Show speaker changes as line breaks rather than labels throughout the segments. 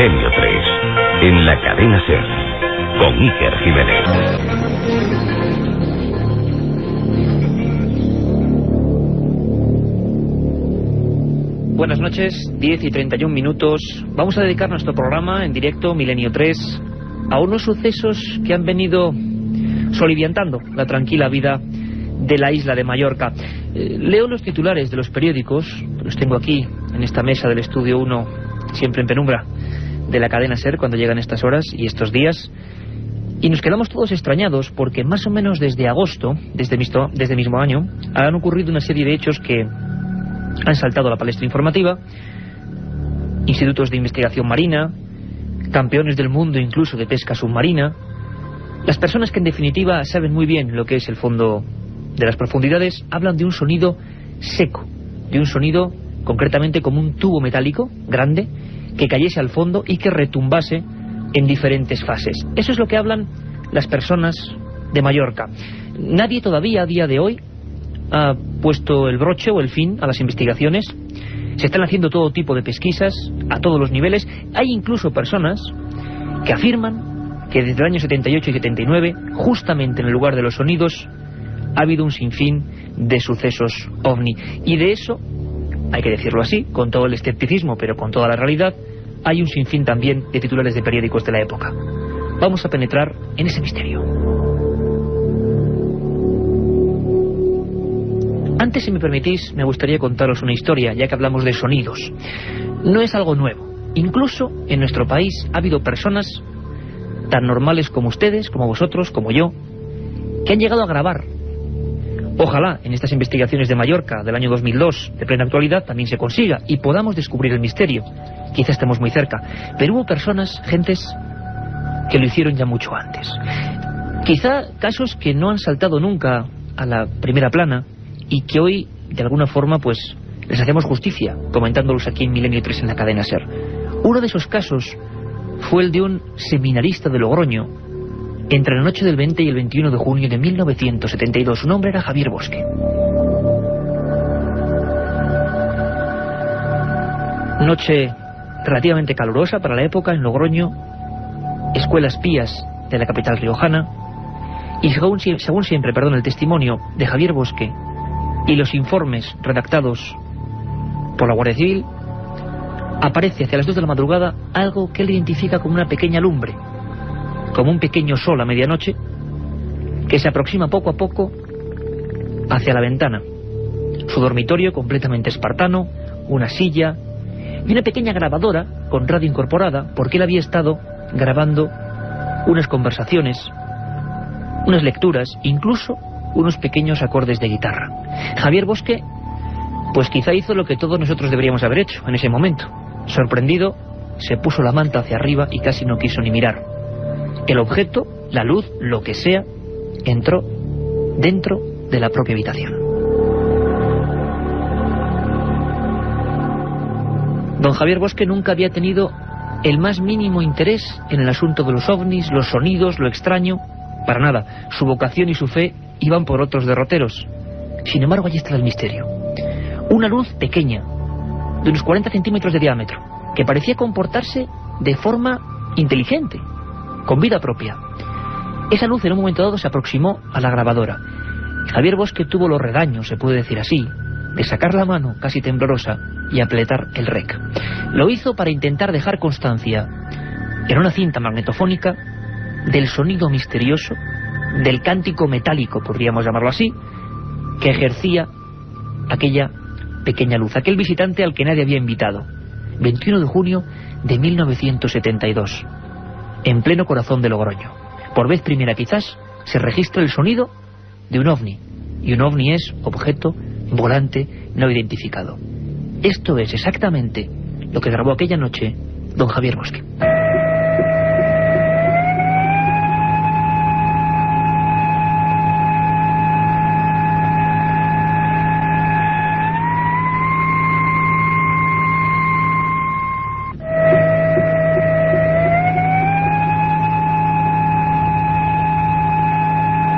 Milenio 3, en la cadena SER, con Iker Jiménez.
Buenas noches, 10 y 31 minutos. Vamos a dedicar nuestro programa en directo, Milenio 3, a unos sucesos que han venido soliviantando la tranquila vida de la isla de Mallorca. Leo los titulares de los periódicos, los tengo aquí en esta mesa del estudio 1, siempre en penumbra, de la cadena SER cuando llegan estas horas y estos días, y nos quedamos todos extrañados porque más o menos desde agosto, desde el mismo año, han ocurrido una serie de hechos que han saltado a la palestra informativa: institutos de investigación marina, campeones del mundo incluso de pesca submarina, las personas que en definitiva saben muy bien lo que es el fondo de las profundidades, hablan de un sonido seco, de un sonido concretamente como un tubo metálico grande que cayese al fondo y que retumbase en diferentes fases. Eso es lo que hablan las personas de Mallorca. Nadie todavía a día de hoy ha puesto el broche o el fin a las investigaciones. Se están haciendo todo tipo de pesquisas a todos los niveles. Hay incluso personas que afirman que desde el año 78 y 79, justamente en el lugar de los sonidos, ha habido un sinfín de sucesos ovni. Y de eso, hay que decirlo así, con todo el escepticismo, pero con toda la realidad, hay un sinfín también de titulares de periódicos de la época. Vamos a penetrar en ese misterio. Antes, si me permitís, me gustaría contaros una historia, ya que hablamos de sonidos. No es algo nuevo. Incluso en nuestro país ha habido personas tan normales como ustedes, como vosotros, como yo, que han llegado a grabar. Ojalá en estas investigaciones de Mallorca del año 2002, de plena actualidad, también se consiga y podamos descubrir el misterio. Quizá estemos muy cerca. Pero hubo personas, gentes, que lo hicieron ya mucho antes. Quizá casos que no han saltado nunca a la primera plana, y que hoy, de alguna forma, pues les hacemos justicia, comentándolos aquí en Milenio 3 en la cadena SER. Uno de esos casos fue el de un seminarista de Logroño, entre la noche del 20 y el 21 de junio de 1972. Su nombre era Javier Bosque. Noche relativamente calurosa para la época en Logroño, escuelas pías de la capital riojana, y según siempre, el testimonio de Javier Bosque y los informes redactados por la Guardia Civil, aparece hacia las 2 de la madrugada algo que él identifica como una pequeña lumbre, como un pequeño sol a medianoche, que se aproxima poco a poco hacia la ventana. Su dormitorio completamente espartano, una silla y una pequeña grabadora con radio incorporada, porque él había estado grabando unas conversaciones, unas lecturas, incluso unos pequeños acordes de guitarra. Javier Bosque, pues quizá hizo lo que todos nosotros deberíamos haber hecho en ese momento. Sorprendido, se puso la manta hacia arriba y casi no quiso ni mirar. El objeto, la luz, lo que sea, entró dentro de la propia habitación. Don Javier Bosque nunca había tenido el más mínimo interés en el asunto de los ovnis, los sonidos, lo extraño, para nada. Su vocación y su fe iban por otros derroteros. Sin embargo, allí está el misterio. Una luz pequeña, de unos 40 centímetros de diámetro, que parecía comportarse de forma inteligente, con vida propia. Esa luz en un momento dado se aproximó a la grabadora. Javier Bosque tuvo los regaños, se puede decir así, de sacar la mano casi temblorosa y apretar el rec. Lo hizo para intentar dejar constancia en una cinta magnetofónica del sonido misterioso, del cántico metálico, podríamos llamarlo así, que ejercía aquella pequeña luz, aquel visitante al que nadie había invitado. 21 de junio de 1972, en pleno corazón de Logroño. Por vez primera quizás se registra el sonido de un ovni, y un ovni es objeto volante no identificado. Esto es exactamente lo que grabó aquella noche don Javier Bosque.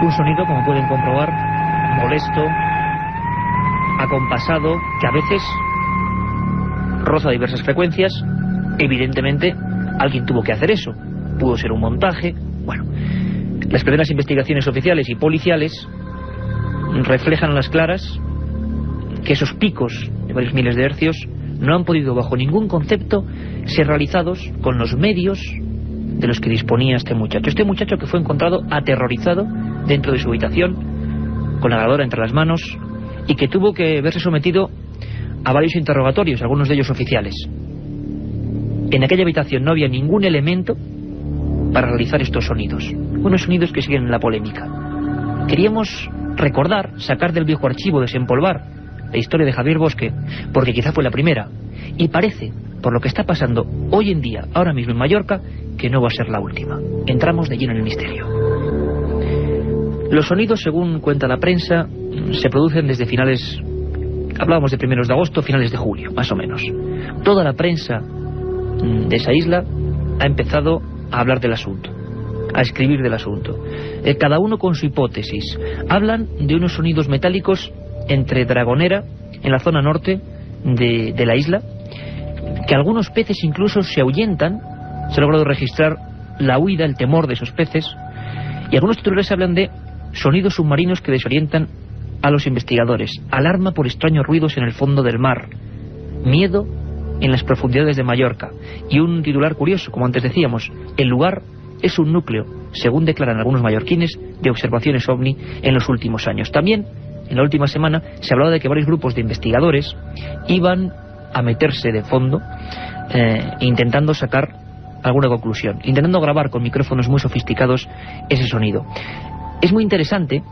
Un sonido, como pueden comprobar, molesto, acompasado, que a veces roza diversas frecuencias, evidentemente Alguien tuvo que hacer eso. Pudo ser un montaje. Bueno, las primeras investigaciones oficiales y policiales reflejan a las claras que esos picos de varios miles de hercios no han podido bajo ningún concepto ser realizados con los medios de los que disponía este muchacho. Este muchacho que fue encontrado aterrorizado dentro de su habitación, con la grabadora entre las manos, y que tuvo que verse sometido a varios interrogatorios, algunos de ellos oficiales. En aquella habitación no había ningún elemento para realizar estos sonidos. Unos sonidos que siguen en la polémica. Queríamos recordar, sacar del viejo archivo, desempolvar la historia de Javier Bosque, porque quizá fue la primera, y parece, por lo que está pasando hoy en día, ahora mismo en Mallorca, que no va a ser la última. Entramos de lleno en el misterio. Los sonidos, según cuenta la prensa, se producen desde finales, hablábamos de primeros de agosto, finales de julio, más o menos. Toda la prensa de esa isla ha empezado a hablar del asunto, a escribir del asunto. Cada uno con su hipótesis. Hablan de unos sonidos metálicos entre Dragonera, en la zona norte de la isla, que algunos peces incluso se ahuyentan. Se ha logrado registrar la huida, el temor de esos peces, y algunos titulares hablan de sonidos submarinos que desorientan a los investigadores, alarma por extraños ruidos en el fondo del mar, miedo en las profundidades de Mallorca, y un titular curioso, como antes decíamos: el lugar es un núcleo, según declaran algunos mallorquines, de observaciones OVNI en los últimos años. También, en la última semana, se hablaba de que varios grupos de investigadores iban a meterse de fondo, intentando sacar alguna conclusión, intentando grabar con micrófonos muy sofisticados ese sonido. Es muy interesante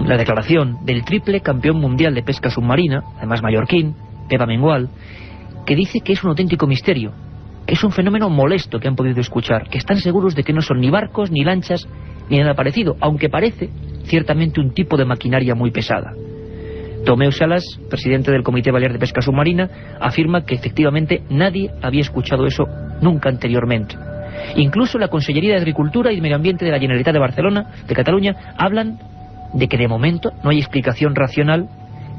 la declaración del triple campeón mundial de pesca submarina, además mallorquín, Pepa Mengual, que dice que es un auténtico misterio, que es un fenómeno molesto que han podido escuchar, que están seguros de que no son ni barcos, ni lanchas, ni nada parecido, aunque parece ciertamente un tipo de maquinaria muy pesada. Tomeu Salas, presidente del Comité Balear de Pesca Submarina, afirma que efectivamente nadie había escuchado eso nunca anteriormente. Incluso la Consellería de Agricultura y Medio Ambiente de la Generalitat de Barcelona, de Cataluña, hablan de que de momento no hay explicación racional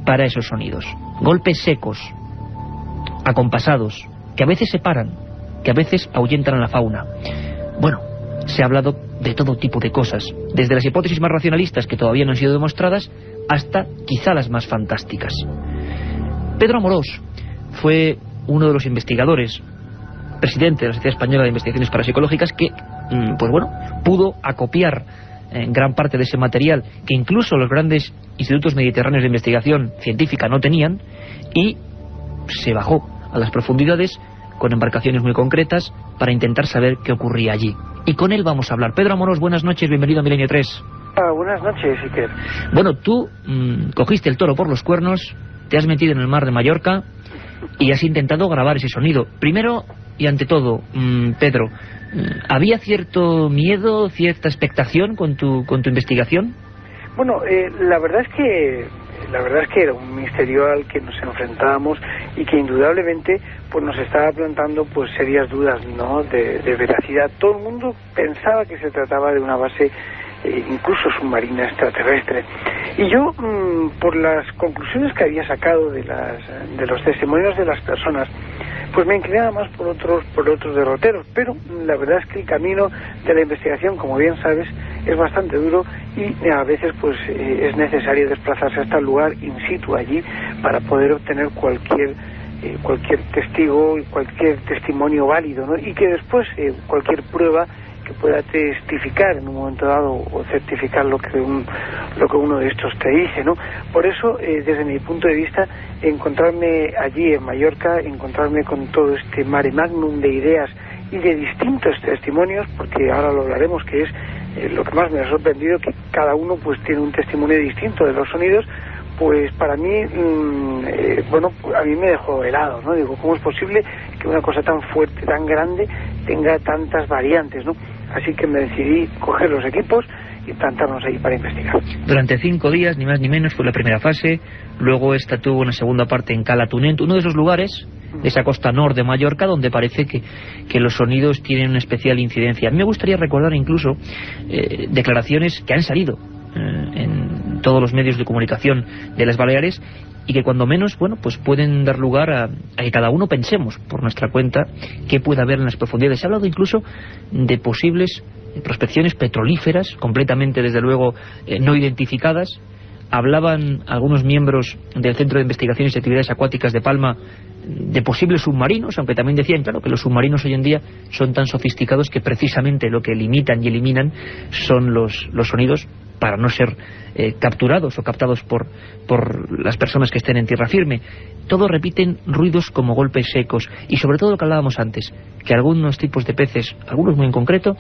para esos sonidos. Golpes secos, acompasados, que a veces se paran, que a veces ahuyentan a la fauna. Bueno, se ha hablado de todo tipo de cosas, desde las hipótesis más racionalistas que todavía no han sido demostradas hasta quizá las más fantásticas. Pedro Amorós fue uno de los investigadores, presidente de la Sociedad Española de Investigaciones Parapsicológicas, que pues bueno, pudo acopiar gran parte de ese material que incluso los grandes institutos mediterráneos de investigación científica no tenían, y se bajó a las profundidades con embarcaciones muy concretas para intentar saber qué ocurría allí. Y con él vamos a hablar. Pedro Amorós, buenas noches, bienvenido a Milenio 3.
Buenas noches, Iker.
Bueno, tú cogiste el toro por los cuernos, te has metido en el mar de Mallorca y has intentado grabar ese sonido. Primero y ante todo, Pedro, ¿había cierto miedo, cierta expectación con tu investigación?
Bueno, la verdad es que era un misterio al que nos enfrentábamos y que indudablemente pues nos estaba plantando pues serias dudas, ¿no?, de veracidad. Todo el mundo pensaba que se trataba de una base incluso submarina extraterrestre. Y yo, por las conclusiones que había sacado de los testimonios de las personas, pues me inclinaba más por otros derroteros, pero la verdad es que el camino de la investigación, como bien sabes, es bastante duro y a veces pues es necesario desplazarse hasta el lugar in situ allí para poder obtener cualquier testigo y cualquier testimonio válido, ¿no? Y que después cualquier prueba que pueda testificar en un momento dado o certificar lo que uno de estos te dice, ¿no? Por eso, desde mi punto de vista, encontrarme allí en Mallorca, encontrarme con todo este mare magnum de ideas y de distintos testimonios, porque ahora lo hablaremos, que es lo que más me ha sorprendido, que cada uno pues tiene un testimonio distinto de los sonidos, pues para mí, a mí me dejó helado, ¿no? Digo, ¿cómo es posible que una cosa tan fuerte, tan grande, tenga tantas variantes, ¿no? Así que me decidí coger los equipos y plantarnos ahí para investigar. Durante 5 días, ni más ni menos, fue la primera fase. Luego esta tuvo una segunda parte en Cala Tunent, uno de esos lugares de esa costa norte de Mallorca donde parece que los sonidos tienen una especial incidencia. A mí me gustaría recordar incluso declaraciones que han salido en
todos los medios de comunicación de las Baleares, y que cuando menos, bueno, pues pueden dar lugar a que cada uno pensemos por nuestra cuenta qué puede haber en las profundidades. Se ha hablado incluso de posibles prospecciones petrolíferas, completamente, desde luego, no identificadas. Hablaban algunos miembros del Centro de Investigaciones y Actividades Acuáticas de Palma de posibles submarinos, aunque también decían, claro, que los submarinos hoy en día son tan sofisticados que precisamente lo que limitan y eliminan son los sonidos, para no ser capturados o captados por las personas que estén en tierra firme. Todos repiten ruidos como golpes secos, y sobre todo lo que hablábamos antes, que algunos tipos de peces, algunos muy en concreto,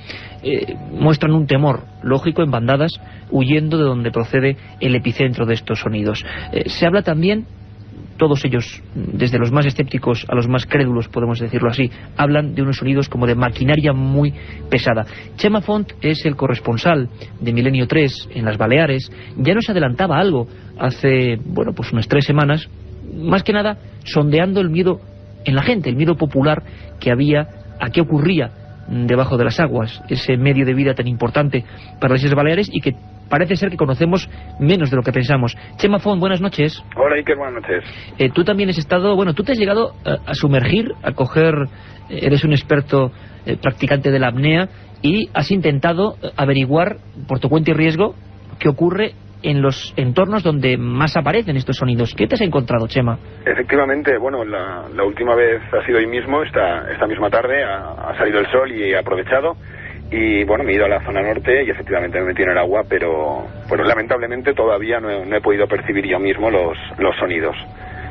muestran un temor lógico en bandadas, huyendo de donde procede el epicentro de estos sonidos. Se habla también, todos ellos, desde los más escépticos a los más crédulos, podemos decirlo así, hablan de unos sonidos como de maquinaria muy pesada. Chema Font es el corresponsal de Milenio 3 en las Baleares. Ya nos adelantaba algo hace, bueno, pues unas 3 semanas, más que nada sondeando el miedo en la gente, el miedo popular que había a qué ocurría debajo de las aguas, ese medio de vida tan importante para las Islas Baleares y que parece ser que conocemos menos de lo que pensamos. Chema Font, buenas noches.
Hola Iker, buenas noches.
Tú también has estado, bueno, tú te has llegado a sumergir, a coger, eres un experto practicante de la apnea, y has intentado averiguar por tu cuenta y riesgo qué ocurre en los entornos donde más aparecen estos sonidos. ¿Qué te has encontrado, Chema?
Efectivamente, bueno, la última vez ha sido hoy mismo, esta misma tarde, ha salido el sol y he aprovechado. Y bueno, me he ido a la zona norte y efectivamente me metí en el agua, pero lamentablemente todavía no he podido percibir yo mismo los sonidos.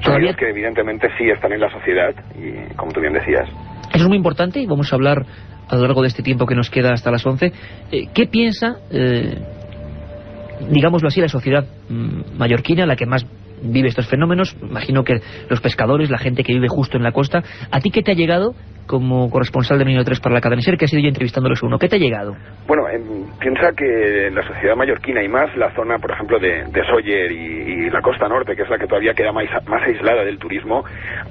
Sonidos que evidentemente sí están en la sociedad, y como tú bien decías.
Eso es muy importante, y vamos a hablar a lo largo de este tiempo que nos queda hasta las 11. ¿Qué piensa, digámoslo así, la sociedad mallorquina, la que más vive estos fenómenos? Imagino que los pescadores, la gente que vive justo en la costa. ¿A ti qué te ha llegado como corresponsal de Milenio 3 para la cadena SER, que has ido ya entrevistándolos uno? ¿Qué te ha llegado?
Bueno, piensa que la sociedad mallorquina, y más la zona, por ejemplo, de Sóller y la costa norte, que es la que todavía queda más aislada del turismo,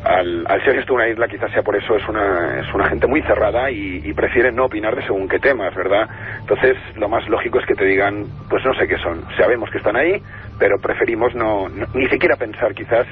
al ser esto una isla, quizás sea por eso, es una gente muy cerrada y prefiere no opinar de según qué temas, ¿verdad? Entonces, lo más lógico es que te digan, pues no sé qué son, sabemos que están ahí, pero preferimos ni siquiera pensar quizás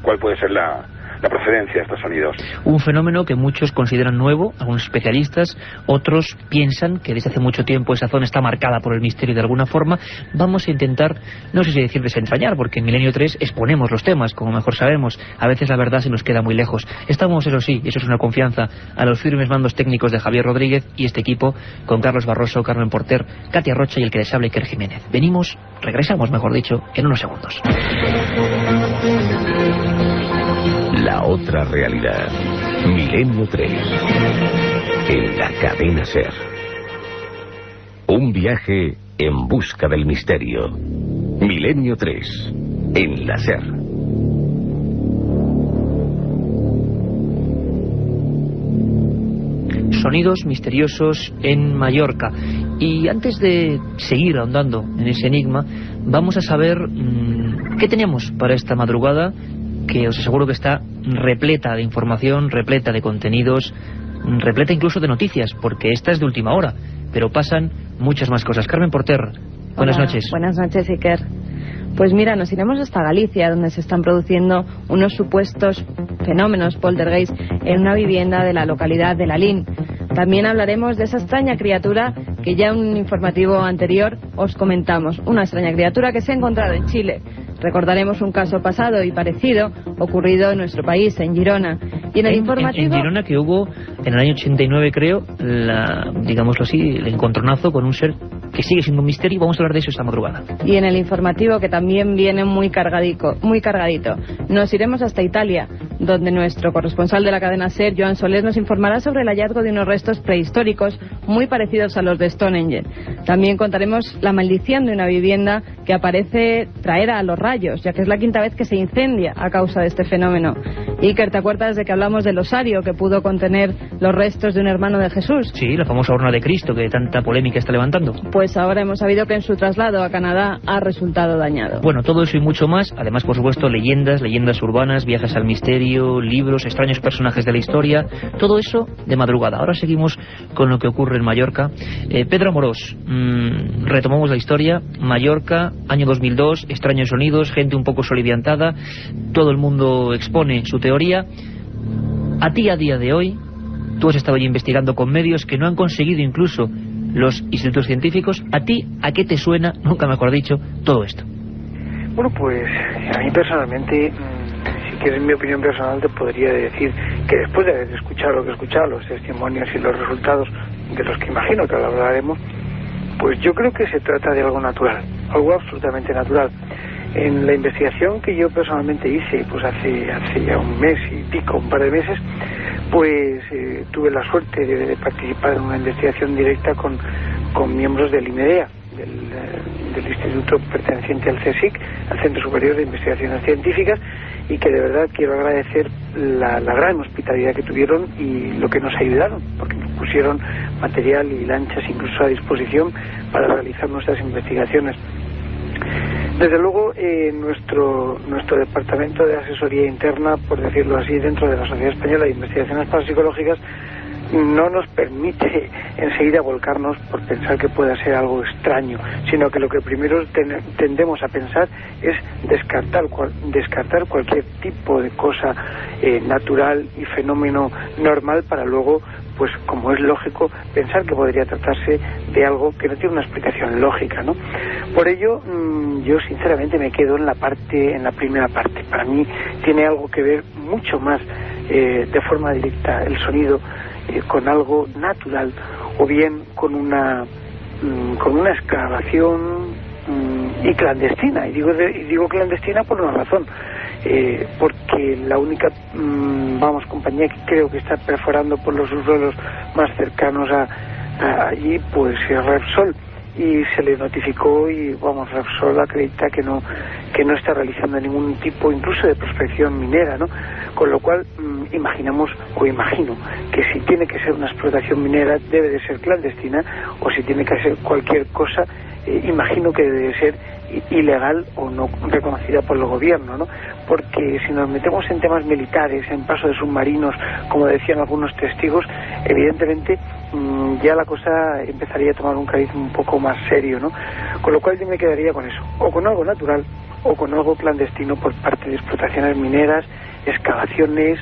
cuál puede ser la procedencia de estos sonidos.
Un fenómeno que muchos consideran nuevo, algunos especialistas, otros piensan que desde hace mucho tiempo esa zona está marcada por el misterio de alguna forma. Vamos a intentar, no sé si decir desentrañar, porque en Milenio 3 exponemos los temas, como mejor sabemos. A veces la verdad se nos queda muy lejos. Estamos, eso sí, y eso es una confianza, a los firmes mandos técnicos de Javier Rodríguez y este equipo, con Carlos Barroso, Carmen Porter, Katia Rocha y el que les habla, Iker Jiménez. Regresamos, mejor dicho, en unos segundos.
La otra realidad. Milenio 3. En la cadena SER. Un viaje en busca del misterio. Milenio 3. En la SER.
Sonidos misteriosos en Mallorca. Y antes de seguir ahondando en ese enigma, vamos a saber qué tenemos para esta madrugada, que os aseguro que está repleta de información, repleta de contenidos, repleta incluso de noticias, porque esta es de última hora, pero pasan muchas más cosas. Carmen Porter, buenas noches.
Buenas noches, Iker. Pues mira, nos iremos hasta Galicia, donde se están produciendo unos supuestos fenómenos poltergeist en una vivienda de la localidad de Lalín. También hablaremos de esa extraña criatura que ya en un informativo anterior os comentamos. Una extraña criatura que se ha encontrado en Chile. Recordaremos un caso pasado y parecido ocurrido en nuestro país, en Girona. Y en el informativo...
En Girona, que hubo en el año 89, creo, digámoslo así, el encontronazo con un ser que sigue siendo un misterio. Vamos a hablar de eso esta madrugada.
Y en el informativo, que también viene muy cargadito, nos iremos hasta Italia, donde nuestro corresponsal de la cadena SER, Joan Soler, nos informará sobre el hallazgo de unos restos prehistóricos muy parecidos a los de Stonehenge. También contaremos la maldición de una vivienda que aparece traer a los rayos, ya que es la quinta vez que se incendia a causa de este fenómeno. Iker, ¿te acuerdas de que hablamos del osario que pudo contener los restos de un hermano de Jesús?
Sí, la famosa urna de Cristo que tanta polémica está levantando.
Pues ahora hemos sabido que en su traslado a Canadá ha resultado dañado.
Bueno, todo eso y mucho más, además por supuesto leyendas urbanas, viajes al misterio, libros, extraños personajes de la historia, todo eso de madrugada. Ahora seguimos con lo que ocurre en Mallorca. Pedro Amorós, retomamos la historia. Mallorca, año 2002, extraños sonidos, gente un poco soliviantada, todo el mundo expone su teoría. A ti, a día de hoy, tú has estado allí investigando con medios que no han conseguido incluso los institutos científicos. ¿A ti, a qué te suena, nunca mejor dicho, todo esto?
Bueno, pues a mí personalmente, si quieres mi opinión personal, te podría decir que después de haber escuchado lo que he escuchado, los testimonios y los resultados de los que imagino que ahora hablaremos, pues yo creo que se trata de algo natural, algo absolutamente natural. En la investigación que yo personalmente hice, pues hace ya un mes y pico, un par de meses, pues tuve la suerte de participar en una investigación directa con miembros del IMEDEA, del instituto perteneciente al CSIC, al Centro Superior de Investigaciones Científicas, y que de verdad quiero agradecer la gran hospitalidad que tuvieron y lo que nos ayudaron, porque nos pusieron material y lanchas incluso a disposición para realizar nuestras investigaciones. Desde luego, nuestro departamento de asesoría interna, por decirlo así, dentro de la Sociedad Española de Investigaciones Parapsicológicas, no nos permite enseguida volcarnos por pensar que pueda ser algo extraño, sino que lo que primero tendemos a pensar es descartar cualquier tipo de cosa natural y fenómeno normal para luego, pues como es lógico, pensar que podría tratarse de algo que no tiene una explicación lógica, ¿no? Por ello, yo sinceramente me quedo en la primera parte. Para mí tiene algo que ver mucho más de forma directa el sonido con algo natural, o bien con una excavación y clandestina. Y digo clandestina por una razón, porque la única compañía que creo que está perforando por los subsuelos más cercanos a allí, pues es Repsol, y se le notificó y Repsol acredita que no está realizando ningún tipo incluso de prospección minera, ¿no? Con lo cual imagino que si tiene que ser una explotación minera debe de ser clandestina, o si tiene que ser cualquier cosa, imagino que debe de ser ilegal o no reconocida por el gobierno, ¿no? Porque si nos metemos en temas militares, en paso de submarinos, como decían algunos testigos, evidentemente ya la cosa empezaría a tomar un cariz un poco más serio, ¿no? Con lo cual yo me quedaría con eso, o con algo natural o con algo clandestino por parte de explotaciones mineras, excavaciones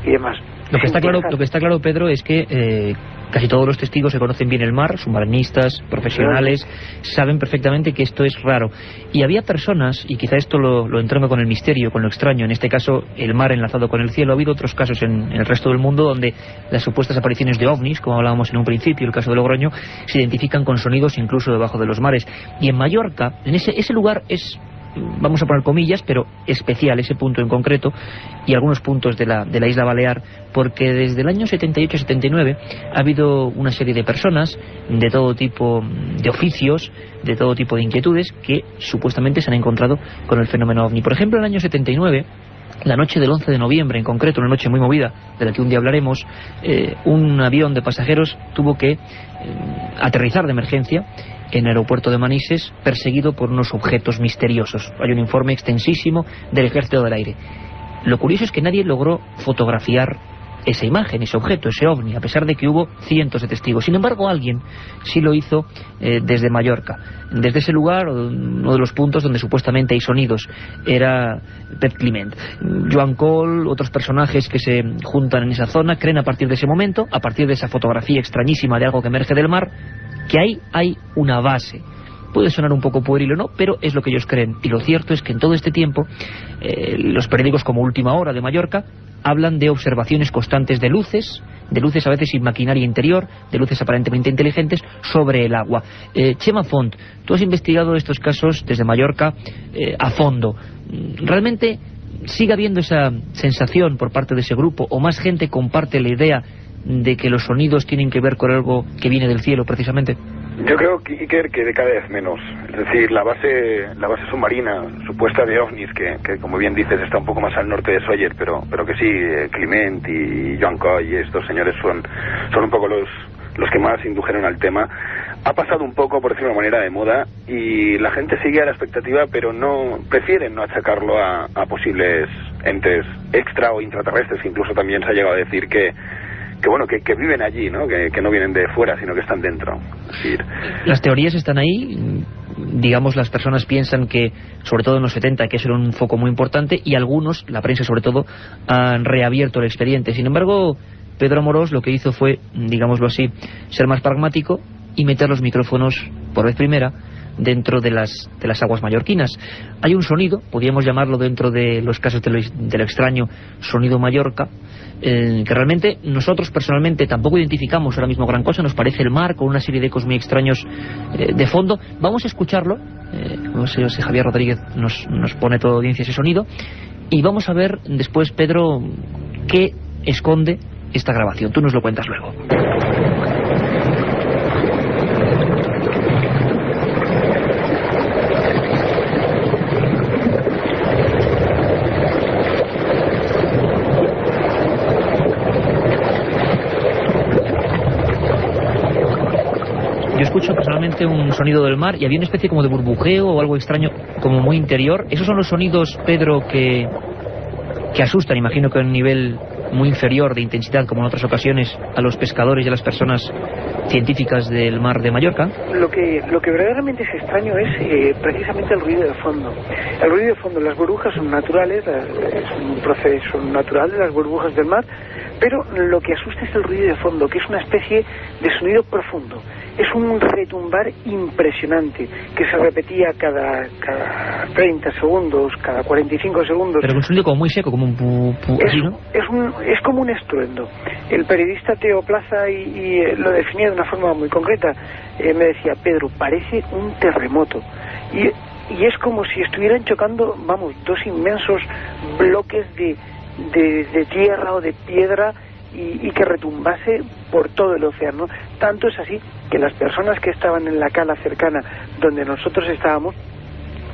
y demás.
Lo que está claro, Pedro, es que casi todos los testigos se conocen bien el mar, submarinistas, profesionales, saben perfectamente que esto es raro. Y había personas, y quizá esto lo entronca con el misterio, con lo extraño, en este caso el mar enlazado con el cielo. Ha habido otros casos en el resto del mundo donde las supuestas apariciones de ovnis, como hablábamos en un principio, el caso de Logroño, se identifican con sonidos incluso debajo de los mares. Y en Mallorca, en ese lugar es, vamos a poner comillas, pero especial ese punto en concreto, y algunos puntos de la isla Balear, porque desde el año 78-79 ha habido una serie de personas de todo tipo de oficios, de todo tipo de inquietudes, que supuestamente se han encontrado con el fenómeno ovni. Por ejemplo, en el año 79, la noche del 11 de noviembre en concreto, una noche muy movida, de la que un día hablaremos, un avión de pasajeros tuvo que aterrizar de emergencia en el aeropuerto de Manises, perseguido por unos objetos misteriosos. Hay un informe extensísimo del Ejército del Aire. Lo curioso es que nadie logró fotografiar esa imagen, ese objeto, ese ovni, a pesar de que hubo cientos de testigos. Sin embargo, alguien sí lo hizo desde Mallorca. Desde ese lugar, uno de los puntos donde supuestamente hay sonidos, era Pep Climent. Joan Cole, otros personajes que se juntan en esa zona, creen a partir de ese momento, a partir de esa fotografía extrañísima de algo que emerge del mar, que ahí hay una base. Puede sonar un poco pueril o no, pero es lo que ellos creen. Y lo cierto es que en todo este tiempo, los periódicos como Última Hora de Mallorca hablan de observaciones constantes de luces a veces sin maquinaria interior, de luces aparentemente inteligentes sobre el agua. Chema Font, tú has investigado estos casos desde Mallorca a fondo. ¿Realmente sigue habiendo esa sensación por parte de ese grupo, o más gente comparte la idea de que los sonidos tienen que ver con algo que viene del cielo precisamente?
Yo creo, Iker, que de cada vez menos. Es decir, la base submarina supuesta de ovnis, que como bien dices está un poco más al norte de Sawyer, pero que sí, Clement y Joan Coy y estos señores son un poco los que más indujeron al tema. Ha pasado un poco, por decirlo de manera, de moda, y la gente sigue a la expectativa, pero prefieren no achacarlo a posibles entes extra o intraterrestres. Incluso también se ha llegado a decir que viven allí, ¿no? Que no vienen de fuera, sino que están dentro. Es decir,
las teorías están ahí. Digamos, las personas piensan que, sobre todo en los 70, que eso era un foco muy importante, y algunos, la prensa sobre todo, han reabierto el expediente. Sin embargo, Pedro Amorós lo que hizo fue, digámoslo así, ser más pragmático y meter los micrófonos, por vez primera, dentro de las aguas mallorquinas. Hay un sonido, podríamos llamarlo dentro de los casos de lo extraño, sonido Mallorca, que realmente nosotros personalmente tampoco identificamos ahora mismo gran cosa. Nos parece el mar con una serie de ecos muy extraños de fondo. Vamos a escucharlo. No sé si Javier Rodríguez nos pone toda audiencia ese sonido, y vamos a ver después, Pedro, qué esconde esta grabación. Tú nos lo cuentas luego. Yo escucho personalmente un sonido del mar, y había una especie como de burbujeo o algo extraño, como muy interior. Esos son los sonidos, Pedro, que asustan, imagino que a un nivel muy inferior de intensidad, como en otras ocasiones, a los pescadores y a las personas científicas del mar de Mallorca.
Lo que verdaderamente es extraño es precisamente el ruido de fondo. El ruido de fondo, las burbujas son naturales, es un proceso natural de las burbujas del mar, pero lo que asusta es el ruido de fondo, que es una especie de sonido profundo. Es un retumbar impresionante que se repetía cada 30 segundos, cada 45 segundos.
Pero un sonido como muy seco, como un así, ¿no?
Es como un estruendo. El periodista Teo Plaza y lo definía de una forma muy concreta. Me decía: Pedro, parece un terremoto. Y es como si estuvieran chocando, dos inmensos bloques de tierra o de piedra, y que retumbase por todo el océano. Tanto es así que las personas que estaban en la cala cercana donde nosotros estábamos,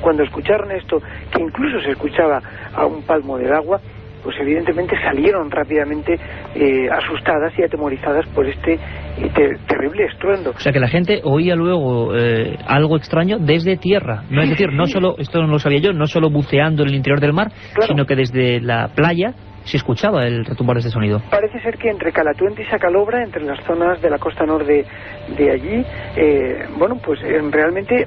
cuando escucharon esto, que incluso se escuchaba a un palmo del agua, pues evidentemente salieron rápidamente asustadas y atemorizadas por este terrible estruendo.
O sea, que la gente oía luego algo extraño desde tierra, no, es decir, no solo, esto no lo sabía yo, no solo buceando en el interior del mar, claro, sino que desde la playa se escuchaba el retumbar de este sonido. Parece
ser que entre Calatuente y Sacalobra, entre las zonas de la costa norte de allí, realmente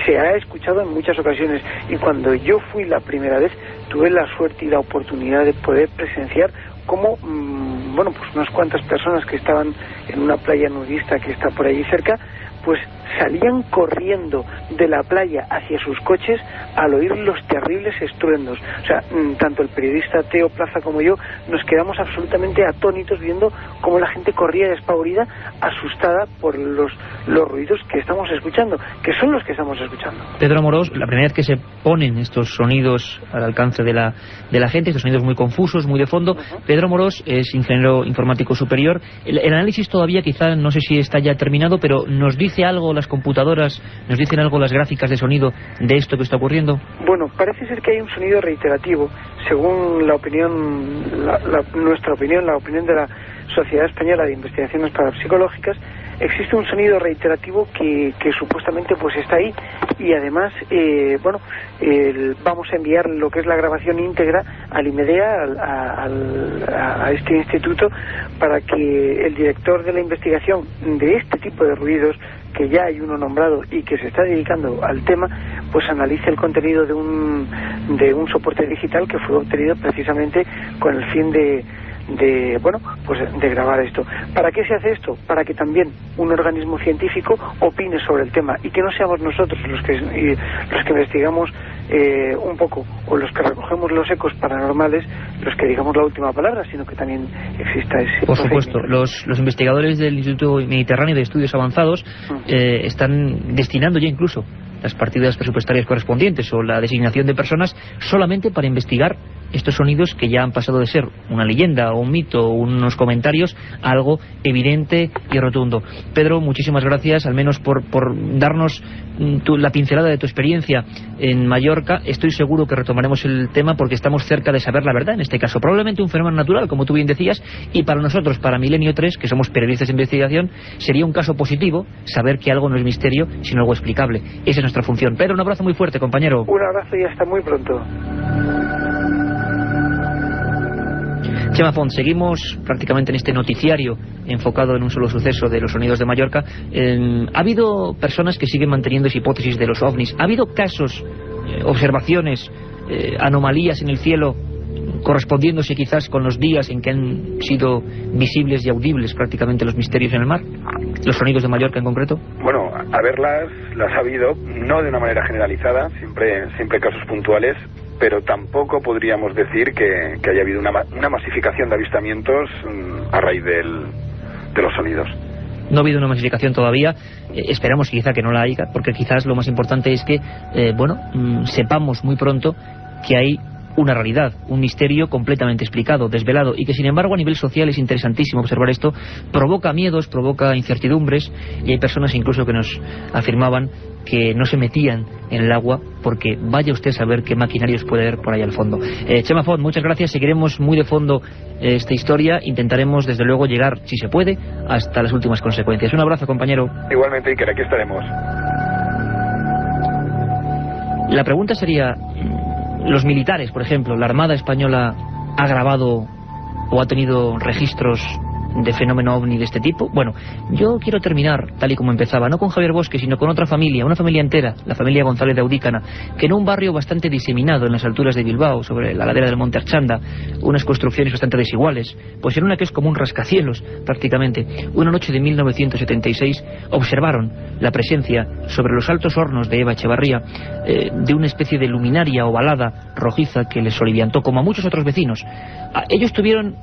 se ha escuchado en muchas ocasiones. Y cuando yo fui la primera vez, tuve la suerte y la oportunidad de poder presenciar cómo unas cuantas personas que estaban en una playa nudista que está por allí cerca, pues salían corriendo de la playa hacia sus coches al oír los terribles estruendos. O sea, tanto el periodista Teo Plaza como yo nos quedamos absolutamente atónitos viendo cómo la gente corría despavorida, asustada por los ruidos que estamos escuchando, que son los que estamos escuchando.
Pedro Amorós, la primera vez que se ponen estos sonidos al alcance de la gente, estos sonidos muy confusos, muy de fondo, Pedro Amorós es ingeniero informático superior. El análisis todavía quizá, no sé si está ya terminado, pero ¿nos dice algo las computadoras, nos dicen algo las gráficas de sonido de esto que está ocurriendo?
Bueno, parece ser que hay un sonido reiterativo, según la opinión, nuestra opinión, la opinión de la Sociedad Española de Investigaciones Parapsicológicas. Existe un sonido reiterativo que supuestamente pues está ahí, y además vamos a enviar lo que es la grabación íntegra al IMEDEA, a este instituto, para que el director de la investigación de este tipo de ruidos, que ya hay uno nombrado y que se está dedicando al tema, pues analice el contenido de un soporte digital que fue obtenido precisamente con el fin de grabar esto. ¿Para qué se hace esto? Para que también un organismo científico opine sobre el tema, y que no seamos nosotros los que investigamos un poco, o los que recogemos los ecos paranormales, los que digamos la última palabra, sino que también exista ese...
Por supuesto, los investigadores del Instituto Mediterráneo de Estudios Avanzados están destinando ya incluso las partidas presupuestarias correspondientes o la designación de personas solamente para investigar estos sonidos que ya han pasado de ser una leyenda o un mito o unos comentarios a algo evidente y rotundo. Pedro, muchísimas gracias, al menos por darnos la pincelada de tu experiencia en Mallorca. Estoy seguro que retomaremos el tema porque estamos cerca de saber la verdad en este caso. Probablemente un fenómeno natural, como tú bien decías, y para nosotros, para Milenio 3, que somos periodistas de investigación, sería un caso positivo saber que algo no es misterio, sino algo explicable. Esa es nuestra función. Pedro, un abrazo muy fuerte, compañero.
Un abrazo y hasta muy pronto.
Chema Font, seguimos prácticamente en este noticiario enfocado en un solo suceso de los sonidos de Mallorca. Ha habido personas que siguen manteniendo esa hipótesis de los ovnis. ¿Ha habido casos, observaciones, anomalías en el cielo correspondiéndose quizás con los días en que han sido visibles y audibles prácticamente los misterios en el mar? ¿Los sonidos de Mallorca en concreto?
Bueno, a verlas las ha habido, no de una manera generalizada, siempre casos puntuales, pero tampoco podríamos decir que haya habido una masificación de avistamientos a raíz de los sonidos.
No ha habido una masificación todavía, esperamos quizá que no la haya, porque quizás lo más importante es que, sepamos muy pronto que hay una realidad, un misterio completamente explicado, desvelado, y que sin embargo a nivel social es interesantísimo observar esto. Provoca miedos, provoca incertidumbres, y hay personas incluso que nos afirmaban que no se metían en el agua porque vaya usted a saber qué maquinarios puede haber por ahí al fondo. Chema Font, muchas gracias, seguiremos muy de fondo esta historia, intentaremos desde luego llegar, si se puede, hasta las últimas consecuencias. Un abrazo, compañero.
Igualmente, Iker, aquí estaremos.
La pregunta sería, los militares, por ejemplo, la Armada Española ha grabado o ha tenido registros de fenómeno ovni de este tipo. Bueno, yo quiero terminar tal y como empezaba, no con Javier Bosque, sino con otra familia, una familia entera, la familia González de Audícana, que en un barrio bastante diseminado en las alturas de Bilbao, sobre la ladera del Monte Archanda, unas construcciones bastante desiguales, pues en una que es como un rascacielos prácticamente, una noche de 1976 observaron la presencia sobre los altos hornos de Eva Echevarría de una especie de luminaria ovalada rojiza que les soliviantó, como a muchos otros vecinos. Ellos tuvieron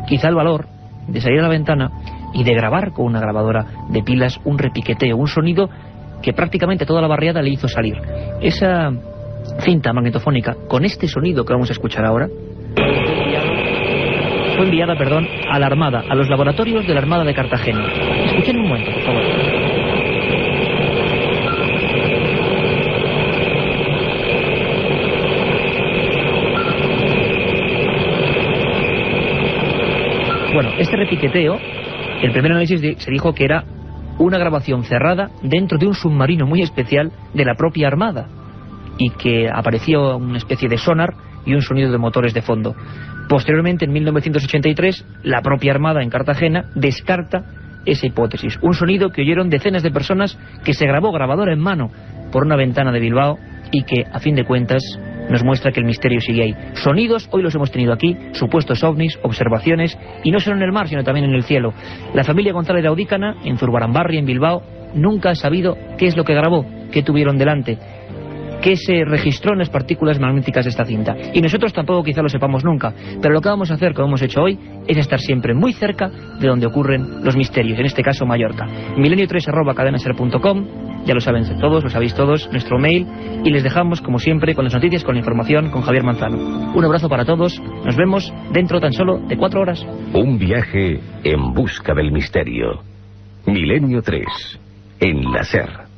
quizá el valor de salir a la ventana y de grabar con una grabadora de pilas un repiqueteo, un sonido que prácticamente toda la barriada le hizo salir. Esa cinta magnetofónica con este sonido que vamos a escuchar ahora fue enviada, a la Armada, a los laboratorios de la Armada de Cartagena. Escuchen un momento, por favor. Bueno, este repiqueteo, el primer análisis se dijo que era una grabación cerrada dentro de un submarino muy especial de la propia Armada y que aparecía una especie de sonar y un sonido de motores de fondo. Posteriormente, en 1983, la propia Armada en Cartagena descarta esa hipótesis. Un sonido que oyeron decenas de personas, que se grabó grabadora en mano por una ventana de Bilbao y que, a fin de cuentas, nos muestra que el misterio sigue ahí. Sonidos, hoy los hemos tenido aquí, supuestos ovnis, observaciones, y no solo en el mar, sino también en el cielo. La familia González de Audícana, en Zurbaranbarri, en Bilbao, nunca ha sabido qué es lo que grabó, qué tuvieron delante, qué se registró en las partículas magnéticas de esta cinta. Y nosotros tampoco quizá lo sepamos nunca, pero lo que vamos a hacer, como hemos hecho hoy, es estar siempre muy cerca de donde ocurren los misterios, en este caso Mallorca. milenio3@cadenaser.com, ya lo saben todos, lo sabéis todos, nuestro mail, y les dejamos, como siempre, con las noticias, con la información, con Javier Manzano. Un abrazo para todos, nos vemos dentro tan solo de 4 horas.
Un viaje en busca del misterio. Milenio 3, en la SER.